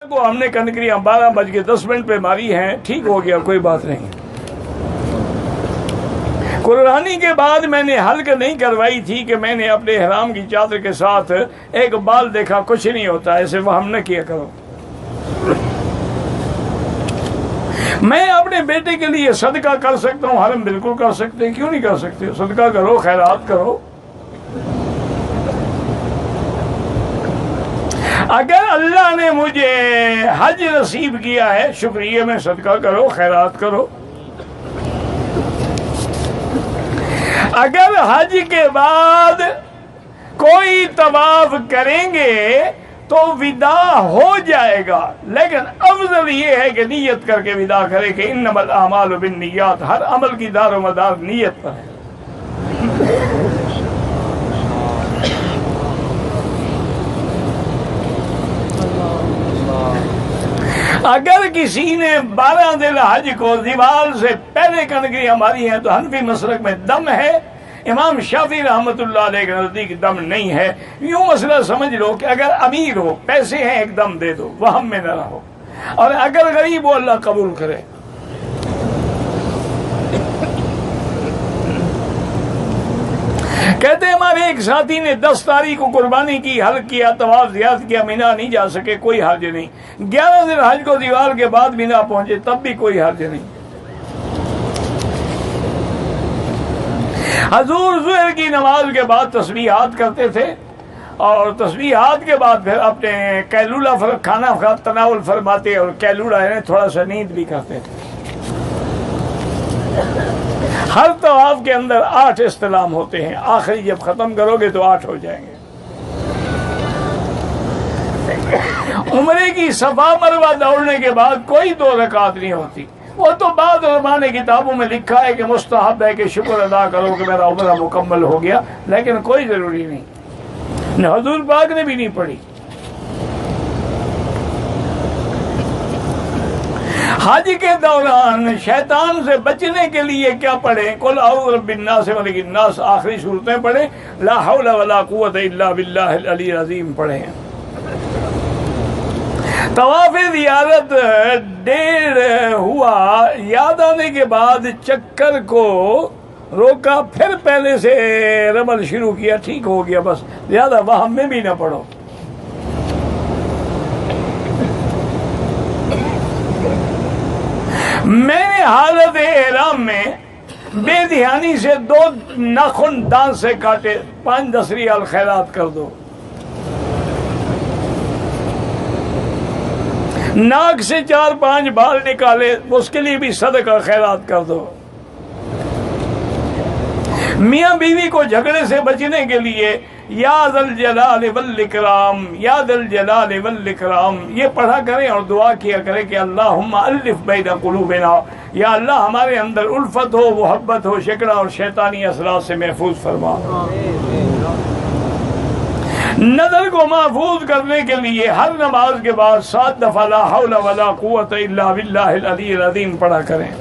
کو ہم نے کنکریاں 12:10 پہ ماری ہیں، ٹھیک ہو گیا، کوئی بات نہیں۔ قربانی کے بعد میں نے حلق نہیں کروائی تھی کہ میں نے اپنے احرام کی چادر کے ساتھ ایک بال دیکھا، کچھ نہیں ہوتا، ایسے وہم نہ کیا کرو۔ میں اپنے بیٹے کے لیے صدقہ کر سکتا ہوں، حرم بالکل کر سکتے ہیں، کیوں نہیں کر سکتے؟ صدقہ کرو، خیرات کرو۔ اگر اللہ نے مجھے حج نصیب کیا ہے، شکریہ، میں صدقہ کرو، خیرات کرو۔ اگر حج کے بعد کوئی طواف کریں گے تو وداع ہو جائے گا، لیکن افضل یہ ہے کہ نیت کر کے وداع کرے کہ انما الاعمال بالنیات، ہر عمل کی دار و مدار نیت پر ہے۔ اگر کسی نے 12 ذی الحج کو زوال سے پہلے کنکریاں ماری ہیں تو حنفی مسلک میں دم ہے، امام شافعی رحمۃ اللہ علیہ کے نزدیک دم نہیں ہے۔ یوں مسئلہ سمجھ لو کہ اگر امیر ہو، پیسے ہیں، ایک دم دے دو، وہم میں نہ رہو، اور اگر غریب ہو اللہ قبول کرے۔ کہتے ہیں ہمارے ایک ساتھی نے 10 تاریخ کو قربانی کی، حلق کیا، طواف زیارت کیا، مینا نہیں جا سکے، کوئی حرج نہیں۔ 11 ذی الحج کو دیوال کے بعد مینا پہنچے، تب بھی کوئی حرج نہیں۔ حضور ظہر کی نماز کے بعد تسبیحات کرتے تھے، اور تسبیحات کے بعد پھر اپنے قیلولہ کھانا تناول فرماتے، اور قیلولہ یعنی تھوڑا سا نیند بھی کرتے تھے۔ ہر طواف کے اندر 8 استلام ہوتے ہیں، آخری جب ختم کرو گے تو 8 ہو جائیں گے۔ عمرے کی صفا مروہ دوڑنے کے بعد کوئی 2 رکعت نہیں ہوتی، وہ تو بعض علماء نے کتابوں میں لکھا ہے کہ مستحب ہے کہ شکر ادا کرو کہ میرا عمرہ مکمل ہو گیا، لیکن کوئی ضروری نہیں، حضور پاک نے بھی نہیں پڑھی۔ حج کے دوران شیطان سے بچنے کے لیے کیا پڑھیں؟ قل اعوذ برب الناس ملک الناس، آخری صورتیں پڑھیں، لا حول ولا قوت الا باللہ العلی العظیم پڑھیں۔ طواف زیارت 1.5 ہوا، یاد آنے کے بعد چکر کو روکا، پھر پہلے سے رمل شروع کیا، ٹھیک ہو گیا، بس زیادہ وہم میں بھی نہ پڑھو۔ میں نے حالت احرام میں بے دھیانی سے 2 ناخن دانت سے کاٹے، 5-10 ریال خیرات کر دو۔ ناک سے 4-5 بال نکالے، اس کے لیے بھی صدقہ خیرات کر دو۔ میاں بیوی کو جھگڑے سے بچنے کے لیے یا ذا الجلال والاکرام، یا ذا الجلال والاکرام یہ پڑھا کریں، اور دعا کیا کریں کہ اللہم الف بین قلوبنا، یا اللہ ہمارے اندر الفت ہو، محبت ہو، شکنا اور شیطانی اثرات سے محفوظ فرما۔ نظر کو محفوظ کرنے کے لیے ہر نماز کے بعد 7 دفعہ لا حول ولا قوت الا باللہ العلی العظیم پڑھا کریں۔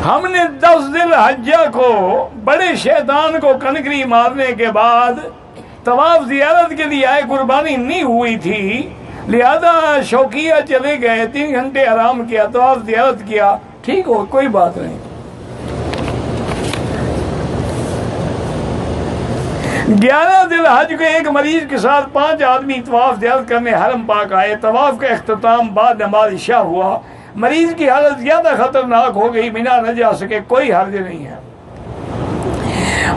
ہم نے 10 ذی الحجہ کو بڑے شیطان کو کنکری مارنے کے بعد طواف زیارت کے لیے آئے، قربانی نہیں ہوئی تھی، لہذا شوقیہ چلے گئے، 3 گھنٹے آرام کیا، طواف زیارت کیا، ٹھیک ہو، کوئی بات نہیں۔ 11 ذی الحج کو ایک مریض کے ساتھ 5 آدمی طواف زیارت کرنے حرم پاک آئے، طواف کا اختتام بعد نماز عشاء ہوا، مریض کی حالت زیادہ خطرناک ہو گئی، مینا نہ جا سکے، کوئی حرج نہیں ہے۔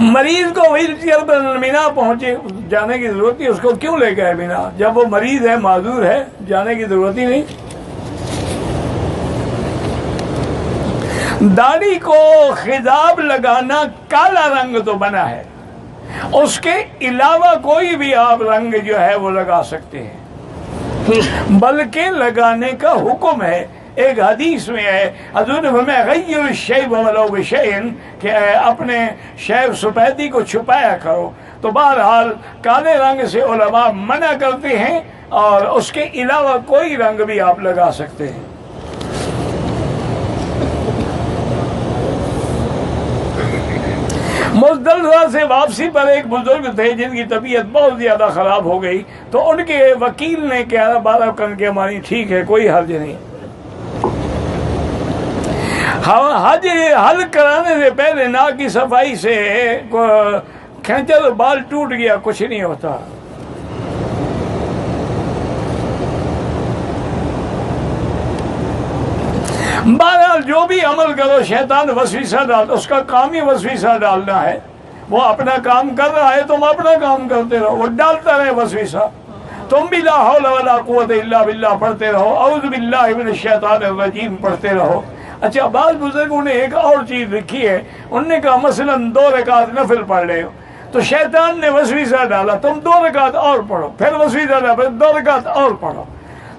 مریض کو وہیل چیئر پر مینا پہنچے، جانے کی ضرورت نہیں، اس کو کیوں لے گئے مینا؟ جب وہ مریض ہے، معذور ہے، جانے کی ضرورت ہی نہیں۔ داڑھی کو خضاب لگانا کالا رنگ تو بنا ہے، اس کے علاوہ کوئی بھی آپ رنگ جو ہے وہ لگا سکتے ہیں، بلکہ لگانے کا حکم ہے۔ ایک حدیث میں ہے، حضور نے فرمایا غیر الشیب ولو بشیء، کہ اپنے شیب سفیدی کو چھپایا کرو۔ تو بہرحال کالے رنگ سے علماء منع کرتے ہیں، اور اس کے علاوہ کوئی رنگ بھی آپ لگا سکتے ہیں۔ مزدلفہ سے واپسی پر ایک بزرگ تھے جن کی طبیعت بہت زیادہ خراب ہو گئی، تو ان کے وکیل نے کہا 12 کنکے مانی ٹھیک ہے، کوئی حرج نہیں۔ حج حل کرانے سے پہلے ناک کی صفائی سے کھینچا تو بال ٹوٹ گیا، کچھ نہیں ہوتا۔ بہرحال جو بھی عمل کرو شیطان وسوسہ ڈال، اس کا کام ہی وسوسہ ڈالنا ہے۔ وہ اپنا کام کر رہا ہے، تم اپنا کام کرتے رہو، وہ ڈالتا رہے وسوسہ۔ تم بھی لا حول ولا قوت الا باللہ پڑھتے رہو، اعوذ باللہ من الشیطان الرجیم پڑھتے رہو۔ اچھا، بعض بزرگوں نے ایک اور چیز لکھی ہے، انہوں نے کہا مثلاً 2 رکعت نفل پڑھ رہے ہو تو شیطان نے وسوسہ ڈالا، تم 2 رکعت اور پڑھو، پھر وسوسہ ڈالا، پھر 2 رکعت اور پڑھو،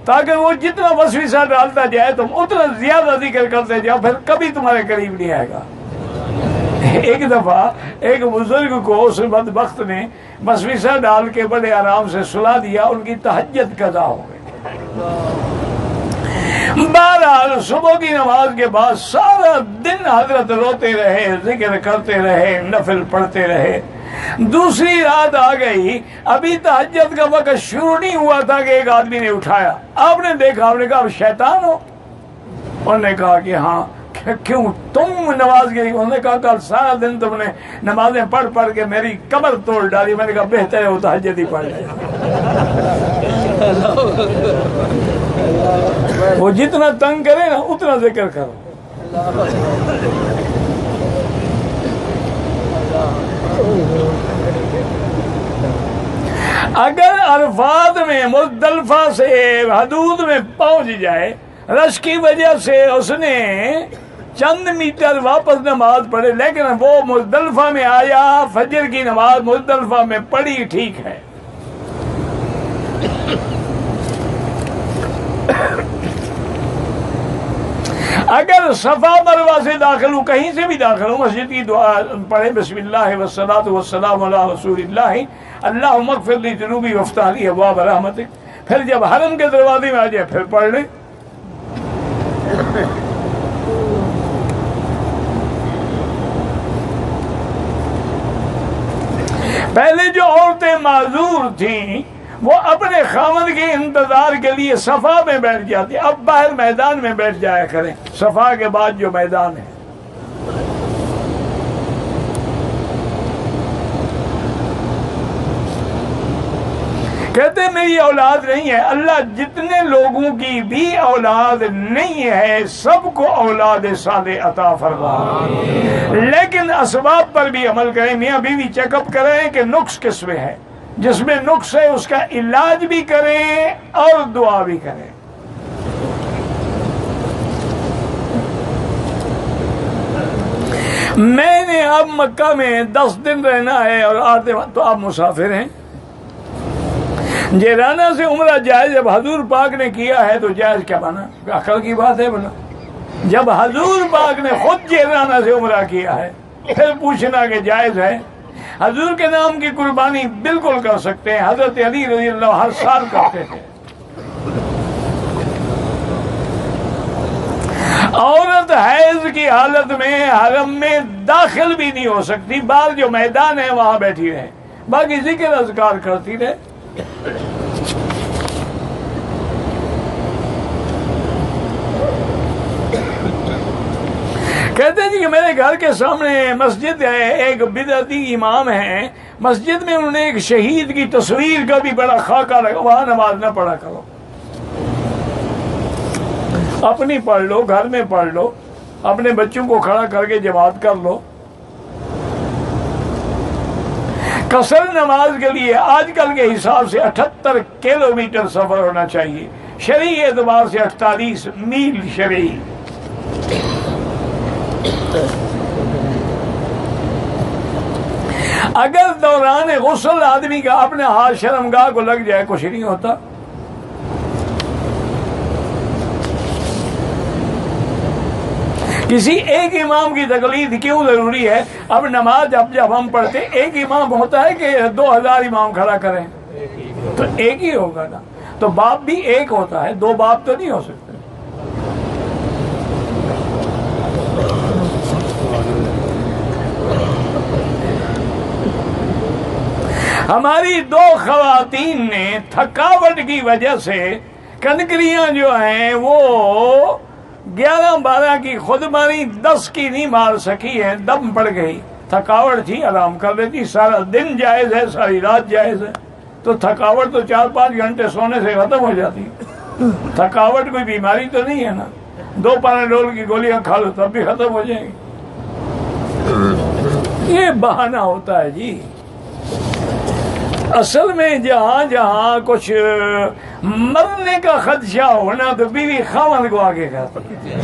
تاکہ وہ جتنا وسوسہ ڈالتا جائے تم اتنا زیادہ ذکر کرتے جاؤ، پھر کبھی تمہارے قریب نہیں آئے گا۔ ایک دفعہ ایک بزرگ کو اس بدبخت نے وسوسہ ڈال کے بڑے آرام سے سلا دیا، ان کی تہجد قضا ہو گئی۔ بہرحال صبح کی نماز کے بعد سارا دن حضرت روتے رہے، ذکر کرتے رہے، نفل پڑھتے رہے۔ دوسری رات آ گئی، ابھی تہجد کا وقت شروع نہیں ہوا تھا کہ ایک آدمی نے اٹھایا۔ آپ نے دیکھا، آپ نے کہا شیطان ہو؟ انہوں نے کہا کہ ہاں۔ کیوں تم نماز گئی؟ انہوں نے کہا کل سارا دن تم نے نمازیں پڑھ پڑھ کے میری کمر توڑ ڈالی۔ میں نے کہا بہتر ہے وہ تہجد ہی پڑھ لے۔ وہ جتنا تنگ کرے نا اتنا ذکر کرو۔ اگر عرفات میں مزدلفہ سے حدود میں پہنچ جائے، رش کی وجہ سے اس نے چند میٹر واپس نماز پڑھے، لیکن وہ مزدلفہ میں آیا، فجر کی نماز مزدلفہ میں پڑھی، ٹھیک ہے۔ اگر صفا مروہ سے داخل ہوں، کہیں سے بھی داخل ہوں، مسجد کی دعا پڑھے، بسم اللہ والصلاۃ والسلام علی رسول اللہ، اللہم اغفر لی ذنوبی وافتح لی ابواب رحمتک۔ پھر جب حرم کے دروازے میں آ جائے پھر پڑھ لیں۔ پہلے جو عورتیں معذور تھیں وہ اپنے خامد کے انتظار کے لیے صفا میں بیٹھ جاتی، اب باہر میدان میں بیٹھ جایا کریں، صفا کے بعد جو میدان ہے۔ کہتے میری اولاد نہیں ہے، اللہ جتنے لوگوں کی بھی اولاد نہیں ہے سب کو اولاد صالح عطا فرما، لیکن اسباب پر بھی عمل کریں، میاں بیوی چیک اپ کریں کہ نقص کس میں ہے، جس میں نقص ہے اس کا علاج بھی کریں اور دعا بھی کریں۔ میں نے اب مکہ میں 10 دن رہنا ہے اور 8 دن، تو آپ مسافر ہیں، جیرانہ سے عمرہ جائز جب حضور پاک نے کیا ہے تو جائز کیا بنا؟ عقل کی بات ہے بنا؟ جب حضور پاک نے خود جیرانہ سے عمرہ کیا ہے پھر پوچھنا کہ جائز ہے؟ حضور کے نام کی قربانی بالکل کر سکتے ہیں، حضرت علی رضی اللہ ہر سال کرتے تھے۔ عورت حیض کی حالت میں حرم میں داخل بھی نہیں ہو سکتی، باہر جو میدان ہے وہاں بیٹھی رہے، باقی ذکر اذکار کرتی رہے۔ کہتے ہیں کہ میرے گھر کے سامنے مسجد ہے، ایک بدعتی امام ہیں، مسجد میں انہوں نے ایک شہید کی تصویر کا بھی بڑا خاکہ لگا، وہاں نماز نہ پڑھا کرو، اپنی پڑھ لو، گھر میں پڑھ لو، اپنے بچوں کو کھڑا کر کے جماعت کر لو۔ قصر نماز کے لیے آج کل کے حساب سے 78 کلومیٹر سفر ہونا چاہیے، شرعی اعتبار سے 48 میل شرعی۔ اگر دوران غسل آدمی کا اپنے ہاتھ شرمگاہ کو لگ جائے کچھ نہیں ہوتا۔ کسی ایک امام کی تقلید کیوں ضروری ہے؟ اب نماز جب ہم پڑھتے ایک امام ہوتا ہے کہ 2000 امام کھڑا کریں؟ تو ایک ہی ہوگا نا، تو باپ بھی ایک ہوتا ہے، 2 باپ تو نہیں ہو سکتے۔ ہماری 2 خواتین نے تھکاوٹ کی وجہ سے کنکریاں جو ہیں وہ 11-12 کی خود ماری، 10 کی نہیں مار سکی ہے، دم پڑ گئی، تھکاوٹ تھی، آرام کر لیتی، سارا دن جائز ہے، ساری رات جائز ہے، تو تھکاوٹ تو 4-5 گھنٹے سونے سے ختم ہو جاتی، تھکاوٹ کوئی بیماری تو نہیں ہے نا، 2 پاناڈول کی گولیاں کھا لو تب بھی ختم ہو جائیں گی، یہ بہانہ ہوتا ہے جی۔ اصل میں جہاں جہاں کچھ مرنے کا خدشہ ہونا تو بیوی خاوند کو آگے کرتی ہے،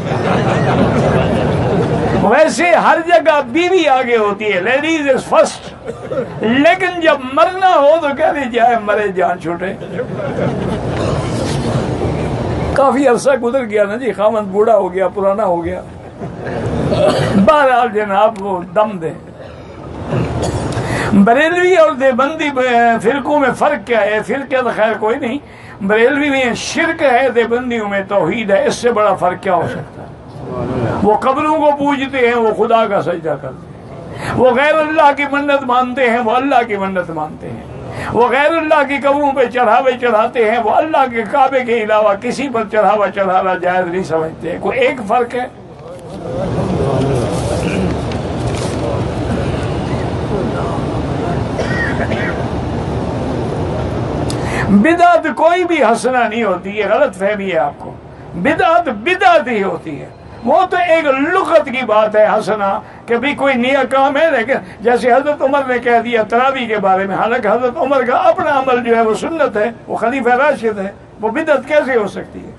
ویسے ہر جگہ بیوی آگے ہوتی ہے، لیڈیز از فرسٹ، لیکن جب مرنا ہو تو کہتے جائے مرے جان چھوٹے۔ کافی عرصہ گزر گیا نا جی، خاوند بوڑھا ہو گیا، پرانا ہو گیا، بہرحال جناب وہ دم دے۔ بریلوی اور دیوبندی فرقوں میں فرق کیا ہے؟ فرقے تو خیر کوئی نہیں، بریلوی میں شرک ہے، دیوبندیوں میں توحید ہے، اس سے بڑا فرق کیا ہو سکتا ہے؟ وہ قبروں کو پوجتے ہیں، وہ خدا کا سجدہ کرتے ہیں، وہ غیر اللہ کی منت مانتے ہیں، وہ اللہ کی منت مانتے ہیں، وہ غیر اللہ کی قبروں پہ چڑھاوے چڑھاتے ہیں، وہ اللہ کے کعبے کے علاوہ کسی پر چڑھاوا چڑھانا جائز نہیں سمجھتے ہیں۔ کوئی ایک فرق ہے؟ بدعت کوئی بھی حسنہ نہیں ہوتی، یہ غلط فہمی ہے آپ کو، بدعت بدعت ہی ہوتی ہے، وہ تو ایک لغت کی بات ہے حسنہ کہ بھی کوئی نیا کام ہے، لیکن جیسے حضرت عمر نے کہہ دیا تراویح کے بارے میں، حالانکہ حضرت عمر کا اپنا عمل جو ہے وہ سنت ہے، وہ خلیفہ راشد ہے، وہ بدعت کیسے ہو سکتی ہے؟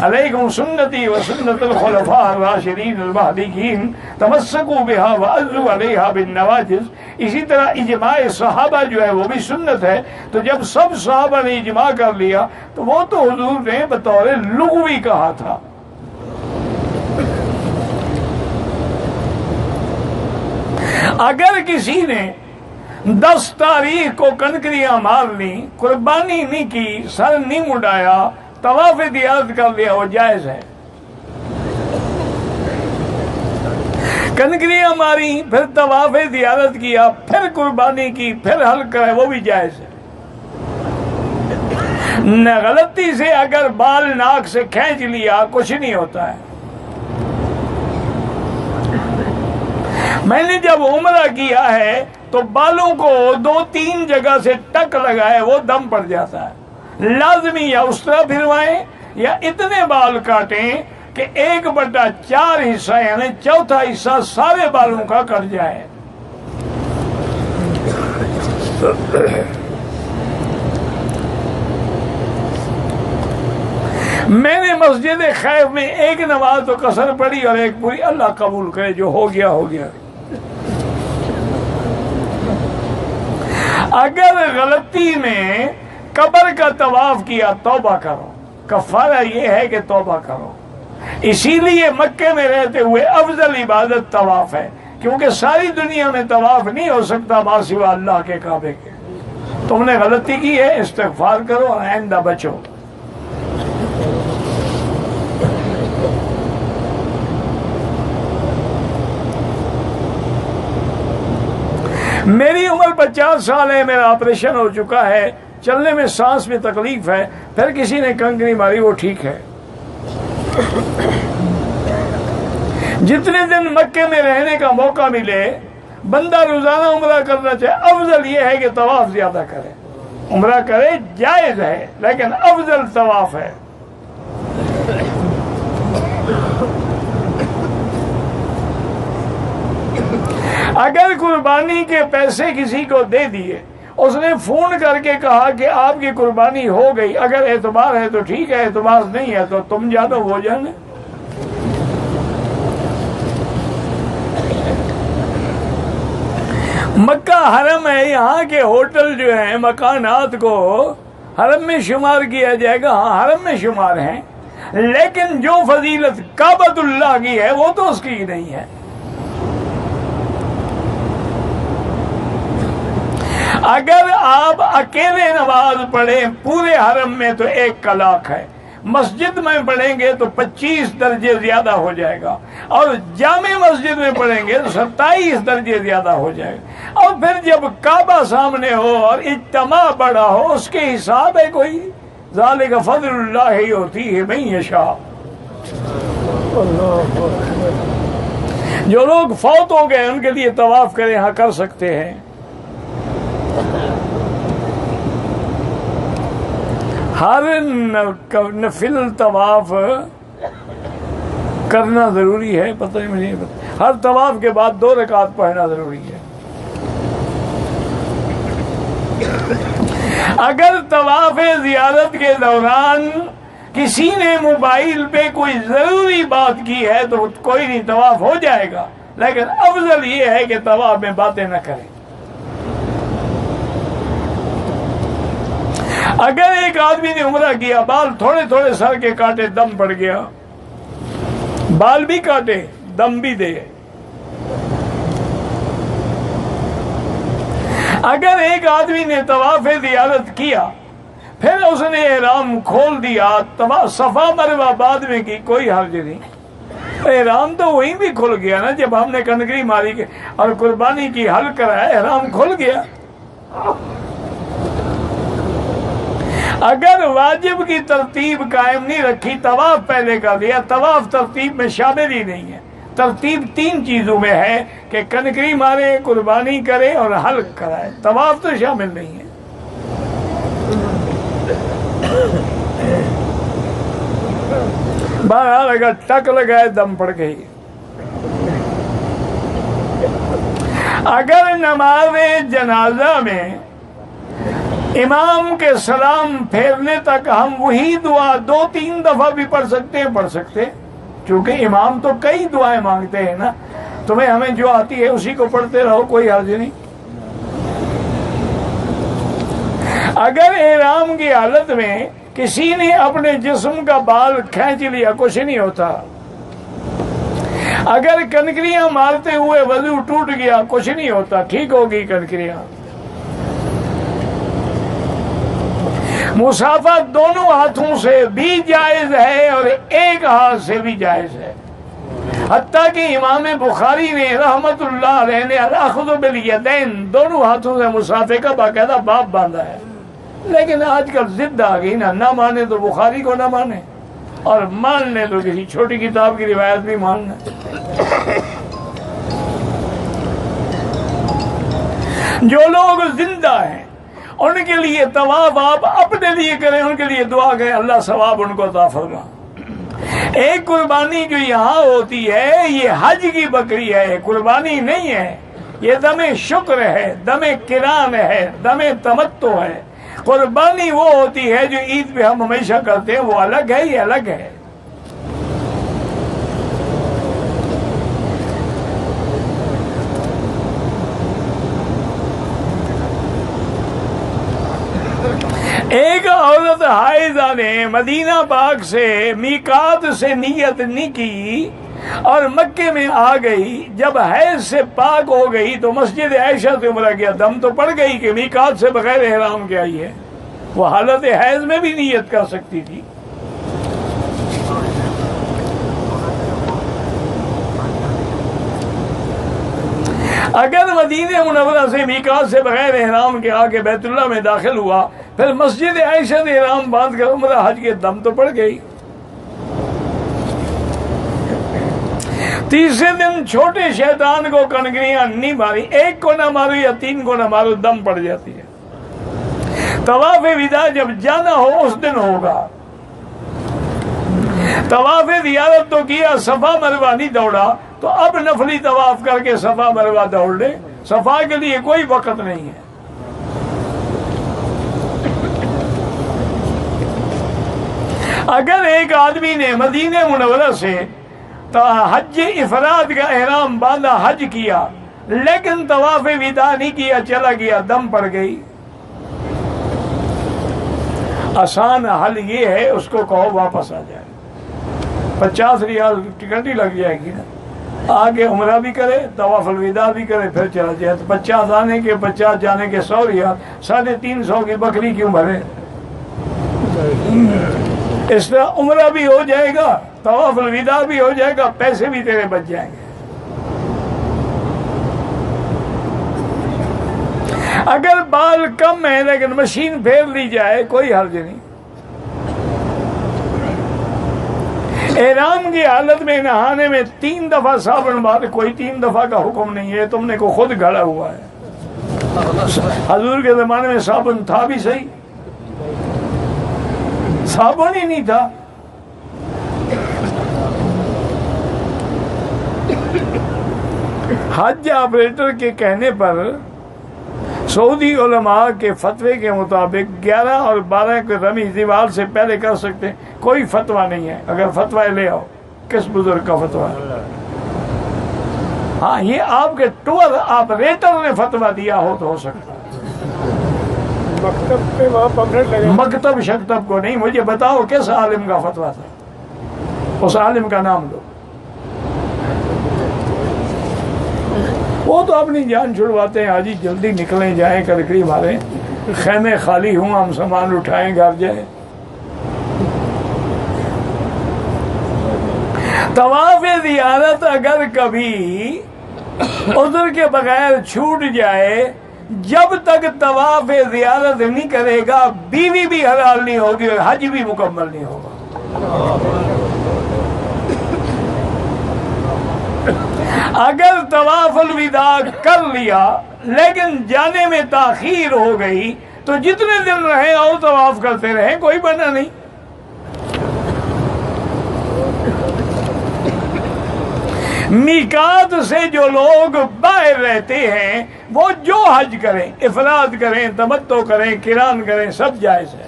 علیکم سنتی و سنت الخلفاء الراشدین المہدیین تمسکوا بها وعضوا علیہا بالنواجذ۔ اسی طرح اجماع صحابہ جو ہے وہ بھی سنت ہے، تو جب سب صحابہ نے اجماع کر لیا تو وہ تو حضور نے بطور لغوی کہا تھا۔ اگر کسی نے 10 تاریخ کو کنکریاں مار لی، قربانی نہیں کی، سر نہیں مڈایا، طواف زیارت کر لیا، وہ جائز ہے۔ کنکریاں ماری، پھر طواف زیارت کیا، پھر قربانی کی، پھر حلق کرے، وہ بھی جائز ہے۔ نہ غلطی سے اگر بال ناک سے کھینچ لیا کچھ نہیں ہوتا ہے۔ میں نے جب عمرہ کیا ہے تو بالوں کو 2-3 جگہ سے ٹک لگائے، وہ دم پڑ جاتا ہے، لازمی یا اس طرح پھروائیں یا اتنے بال کاٹیں کہ 1/4 حصہ یعنی چوتھا حصہ سارے بالوں کا کٹ جائے۔ میں نے مسجد خیف میں ایک نماز تو قصر پڑھی اور ایک پوری، اللہ قبول کرے، جو ہو گیا ہو گیا۔ اگر غلطی میں قبر کا طواف کیا توبہ کرو، کفارہ یہ ہے کہ توبہ کرو۔ اسی لیے مکے میں رہتے ہوئے افضل عبادت طواف ہے، کیونکہ ساری دنیا میں طواف نہیں ہو سکتا ما سوا اللہ کے کعبے کے۔ تم نے غلطی کی ہے، استغفار کرو اور آئندہ بچو۔ میری عمر 50 سال ہے، میرا آپریشن ہو چکا ہے، چلنے میں سانس میں تکلیف ہے، پھر کسی نے کنکری ماری، وہ ٹھیک ہے۔ جتنے دن مکے میں رہنے کا موقع ملے، بندہ روزانہ عمرہ کرنا چاہے، افضل یہ ہے کہ طواف زیادہ کرے، عمرہ کرے جائز ہے، لیکن افضل طواف ہے۔ اگر قربانی کے پیسے کسی کو دے دیے، اس نے فون کر کے کہا کہ آپ کی قربانی ہو گئی، اگر اعتبار ہے تو ٹھیک ہے، اعتبار نہیں ہے تو تم جانو وہ جانے۔ مکہ حرم ہے، یہاں کے ہوٹل جو ہیں مکانات کو حرم میں شمار کیا جائے گا، ہاں حرم میں شمار ہیں، لیکن جو فضیلت کعبۃ اللہ کی ہے وہ تو اس کی نہیں ہے۔ اگر آپ اکیلے نماز پڑھیں پورے حرم میں تو 1 کلاک ہے، مسجد میں پڑھیں گے تو 25 درجے زیادہ ہو جائے گا، اور جامع مسجد میں پڑھیں گے تو 27 درجے زیادہ ہو جائے گا۔ اور پھر جب کعبہ سامنے ہو اور اجتماع بڑا ہو، اس کے حساب ہے کوئی؟ ذالک فضل اللہ یؤتیہ من یشاء۔ جو لوگ فوت ہو گئے ان کے لیے طواف کریں، ہاں کر سکتے ہیں۔ ہر نفل طواف کرنا ضروری ہے، پتہ ہی مجھے ہر طواف کے بعد 2 رکعت پڑھنا ضروری ہے۔ اگر طواف زیارت کے دوران کسی نے موبائل پہ کوئی ضروری بات کی ہے تو کوئی نہیں، طواف ہو جائے گا، لیکن افضل یہ ہے کہ طواف میں باتیں نہ کریں۔ اگر ایک آدمی نے عمرہ کیا، بال تھوڑے تھوڑے سر کے کاٹے، دم پڑ گیا، بال بھی کاٹے، دم بھی دے۔ اگر ایک آدمی نے طواف زیارت کیا، پھر اس نے احرام کھول دیا، صفا مروہ بعد میں کی، کوئی حرج نہیں۔ احرام تو وہیں بھی کھل گیا نا، جب ہم نے کنکری ماری اور قربانی کی، حل کرایا، احرام کھل گیا۔ اگر واجب کی ترتیب قائم نہیں رکھی، طواف پہلے کر دیا، طواف ترتیب میں شامل ہی نہیں ہے۔ ترتیب 3 چیزوں میں ہے کہ کنکری مارے، قربانی کرے اور حلق کرائے، طواف تو شامل نہیں ہے۔ بہرحال اگر ٹک لگائے، دم پڑ گئی۔ اگر نماز جنازہ میں امام کے سلام پھیرنے تک ہم وہی دعا 2-3 دفعہ بھی پڑھ سکتے ہیں، پڑھ سکتے، چونکہ امام تو کئی دعائیں مانگتے ہیں نا، تمہیں ہمیں جو آتی ہے اسی کو پڑھتے رہو، کوئی حرج نہیں۔ اگر احرام کی حالت میں کسی نے اپنے جسم کا بال کھینچ لیا، کچھ نہیں ہوتا۔ اگر کنکریاں مارتے ہوئے وضو ٹوٹ گیا، کچھ نہیں ہوتا، ٹھیک ہوگی کنکریاں۔ مصافحہ دونوں ہاتھوں سے بھی جائز ہے اور ایک ہاتھ سے بھی جائز ہے، حتیٰ کہ امام بخاری نے رحمت اللہ علیہ نے الاخذ بالیدین، دونوں ہاتھوں سے مصافحے کا باقاعدہ باب باندھا ہے۔ لیکن آج کل ضد آ گئی نا، نہ مانے تو بخاری کو نہ مانے، اور مان لے تو کسی چھوٹی کتاب کی روایت بھی ماننا۔ جو لوگ زندہ ہیں ان کے لیے طواف آپ اپنے لیے کریں، ان کے لیے دعا کریں، اللہ ثواب ان کو عطا فرما۔ ایک قربانی جو یہاں ہوتی ہے یہ حج کی بکری ہے، قربانی نہیں ہے، یہ دم شکر ہے، دم کران ہے، دم تمتع ہے۔ قربانی وہ ہوتی ہے جو عید پہ ہم ہمیشہ کرتے ہیں، وہ الگ ہے، یہ الگ ہے۔ ایک عورت حائضہ نے مدینہ پاک سے میقات سے نیت نہیں کی اور مکے میں آ گئی، جب حیض سے پاک ہو گئی تو مسجد عائشہ سے عمرہ کیا، دم تو پڑ گئی کہ میقات سے بغیر احرام کے آئی ہے، وہ حالت حیض میں بھی نیت کر سکتی تھی۔ اگر مدینہ منورہ سے میقات سے بغیر احرام کے آ کے بیت اللہ میں داخل ہوا، پھر مسجد عائشہ سے احرام باندھ کر عمرہ حج کے، دم تو پڑ گئی۔ تیسرے دن چھوٹے شیطان کو کنکریاں نہیں ماری، ایک کو نہ مارو یا 3 کو نہ مارو، دم پڑ جاتی ہے۔ طواف وداع جب جانا ہو اس دن ہوگا۔ طواف زیارت تو کیا، صفا مروہ نہیں دوڑا، تو اب نفلی طواف کر کے صفا مروہ دوڑ لے، صفا کے لیے کوئی وقت نہیں ہے۔ اگر ایک آدمی نے مدینہ منورہ سے حج افراد کا احرام باندھا، حج کیا، لیکن طواف وداع نہیں کیا، چلا گیا، دم پڑ گئی، آسان حل یہ ہے اس کو کہو واپس آ جائے، 50 ریال ٹکٹ ہی لگ جائے گی نا، آگے عمرہ بھی کرے، طواف الوداع بھی کرے، پھر چلا جائے، تو 50 آنے کے 50 جانے کے 100 ریال، 350 کی بکری کیوں بھرے؟ اس طرح عمرہ بھی ہو جائے گا، طواف الوداع بھی ہو جائے گا، پیسے بھی تیرے بچ جائیں گے۔ اگر بال کم ہے لیکن مشین پھیر لی جائے کوئی حرج نہیں. احرام کی حالت میں نہانے میں 3 دفعہ صابن مارے، کوئی 3 دفعہ کا حکم نہیں ہے، تم نے کو خود گھڑا ہوا ہے. حضور کے زمانے میں صابن تھا بھی صحیح، صابن ہی نہیں تھا. حج آپریٹر کے کہنے پر سعودی علماء کے فتوے کے مطابق 11 اور 12 کے رمی زوال سے پہلے کر سکتے ہیں. کوئی فتویٰ نہیں ہے. اگر فتویٰ لے آؤ کس بزرگ کا فتویٰ ہے؟ ہاں یہ آپ کے ٹور آپریٹر نے فتویٰ دیا ہو تو ہو سکتا ہے. مکتب پہ وہاں پمفلٹ لگے، مکتب شکتب کو نہیں. مجھے بتاؤ کس عالم کا فتویٰ تھا، اس عالم کا نام دو. وہ تو اپنی جان چھڑواتے ہیں، حاجی جلدی نکلیں جائیں، کڑکڑی ماریں، خیمے خالی ہوں، ہم سامان اٹھائیں گھر جائیں. طواف زیارت اگر کبھی عذر کے بغیر چھوٹ جائے، جب تک طواف زیارت نہیں کرے گا بیوی بھی حلال نہیں ہوگی اور حج بھی مکمل نہیں ہوگا. اگر طواف الوداع کر لیا لیکن جانے میں تاخیر ہو گئی تو جتنے دن رہیں اور طواف کرتے رہیں، کوئی بنا نہیں. میقات سے جو لوگ باہر رہتے ہیں وہ جو حج کریں، افراد کریں، تمتع کریں، قران کریں، سب جائز ہے.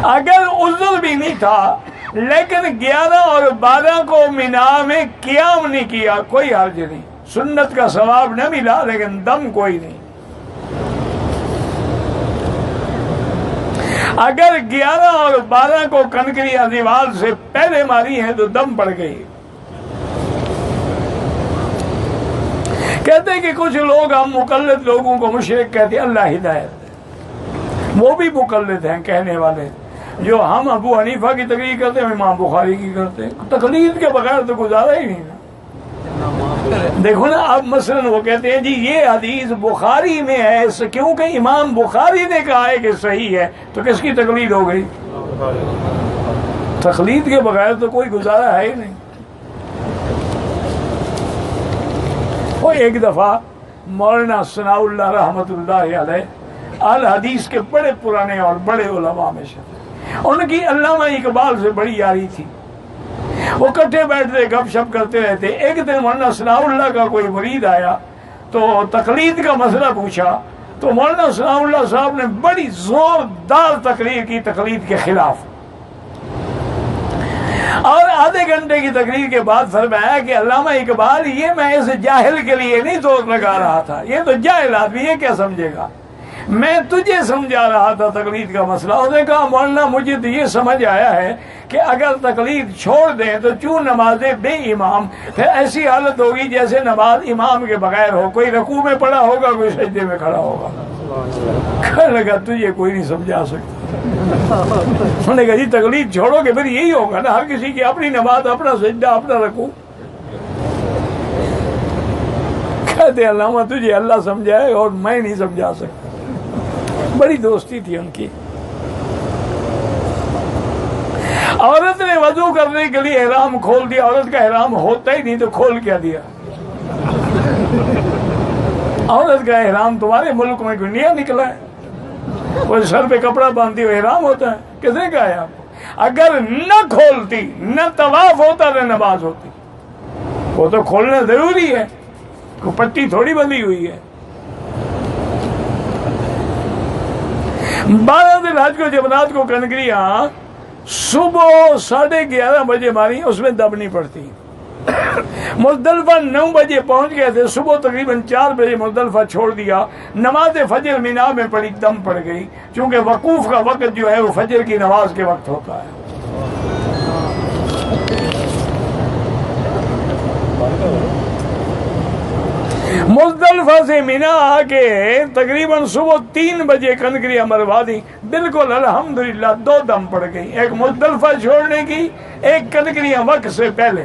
اگر عذر بھی نہیں تھا لیکن 11 اور 12 کو مینا میں قیام نہیں کیا، کوئی حرج نہیں. سنت کا ثواب نہ ملا لیکن دم کوئی نہیں. اگر 11 اور 12 کو کنکری دیوال سے پہلے ماری ہے تو دم پڑ گئی. کہتے ہیں کہ کچھ لوگ ہم مقلد لوگوں کو مشرک کہتے ہیں، اللہ ہدایت دے. وہ بھی مقلد ہیں کہنے والے، جو ہم ابو حنیفہ کی تقریر کرتے ہیں امام بخاری کی کرتے ہیں. تقلید کے بغیر تو گزارا ہی نہیں. دیکھو نا اب مثلا وہ کہتے ہیں جی یہ حدیث بخاری میں ہے، کیونکہ امام بخاری نے کہا ہے کہ صحیح ہے، تو کس کی تقلید ہو گئی؟ تقلید کے بغیر تو کوئی گزارا ہے ہی نہیں. وہ ایک دفعہ مولانا ثناء اللہ رحمۃ اللہ علیہ الحدیث کے بڑے پرانے اور بڑے علماء میں سے، ان کی علامہ اقبال سے بڑی یاری تھی. وہ کٹھے بیٹھتے گپ شپ کرتے رہتے. ایک دن مولانا ثناء اللہ کا کوئی مرید آیا تو تقلید کا مسئلہ پوچھا، تو مولانا ثناء اللہ صاحب نے بڑی زوردار تقریر کی تقلید کے خلاف، اور آدھے گھنٹے کی تقریر کے بعد فرمایا کہ علامہ اقبال یہ میں اس جاہل کے لیے نہیں زور لگا رہا تھا، یہ تو جاہل آدمی یہ کیا سمجھے گا، میں تجھے سمجھا رہا تھا تقلید کا مسئلہ. اس نے کہا مولانا مجھے تو یہ سمجھ آیا ہے کہ اگر تقلید چھوڑ دیں تو چوں نمازیں بے امام، پھر ایسی حالت ہوگی جیسے نماز امام کے بغیر ہو، کوئی رکوع میں پڑا ہوگا، کوئی سجدے میں کھڑا ہوگا. کہنے لگا تجھے کوئی نہیں سمجھا سکتا. انہوں نے کہا جی تقلید چھوڑو گے پھر یہی ہوگا نا، ہر کسی کی اپنی نماز، اپنا سجدہ، اپنا رکوع. کہتے علامہ تجھے اللہ سمجھائے اور میں نہیں سمجھا سکتا. بڑی دوستی تھی ان کی. عورت نے وضو کرنے کے لیے احرام کھول دیا. عورت کا احرام ہوتا ہی نہیں تو کھول کیا دیا؟ عورت کا احرام تمہارے ملک میں کوئی نیا نکلا ہے؟ وہ سر پہ کپڑا باندھتی ہوئے احرام ہوتا ہے؟ کس نے کہا ہے آپ کو؟ اگر نہ کھولتی نہ طواف ہوتا نہ نماز ہوتی. وہ تو کھولنا ضروری ہے، کوئی پٹی تھوڑی بندھی ہوئی ہے. 12 دن حج کو جمعرات کو کنکریاں صبح 11:30 بجے ماری، اس میں دم نہیں پڑتی. مزدلفہ 9 بجے پہنچ گئے تھے، صبح تقریباً 4 بجے مزدلفہ چھوڑ دیا. نماز فجر مینا میں پڑی، دم پڑ گئی، چونکہ وقوف کا وقت جو ہے وہ فجر کی نماز کے وقت ہوتا ہے. مزدلفہ سے مینا آ کے تقریباً صبح 3 بجے کنکریاں مروا دی. بالکل الحمدللہ 2 دم پڑ گئی، ایک مزدلفہ چھوڑنے کی، ایک کنکریاں وقت سے پہلے.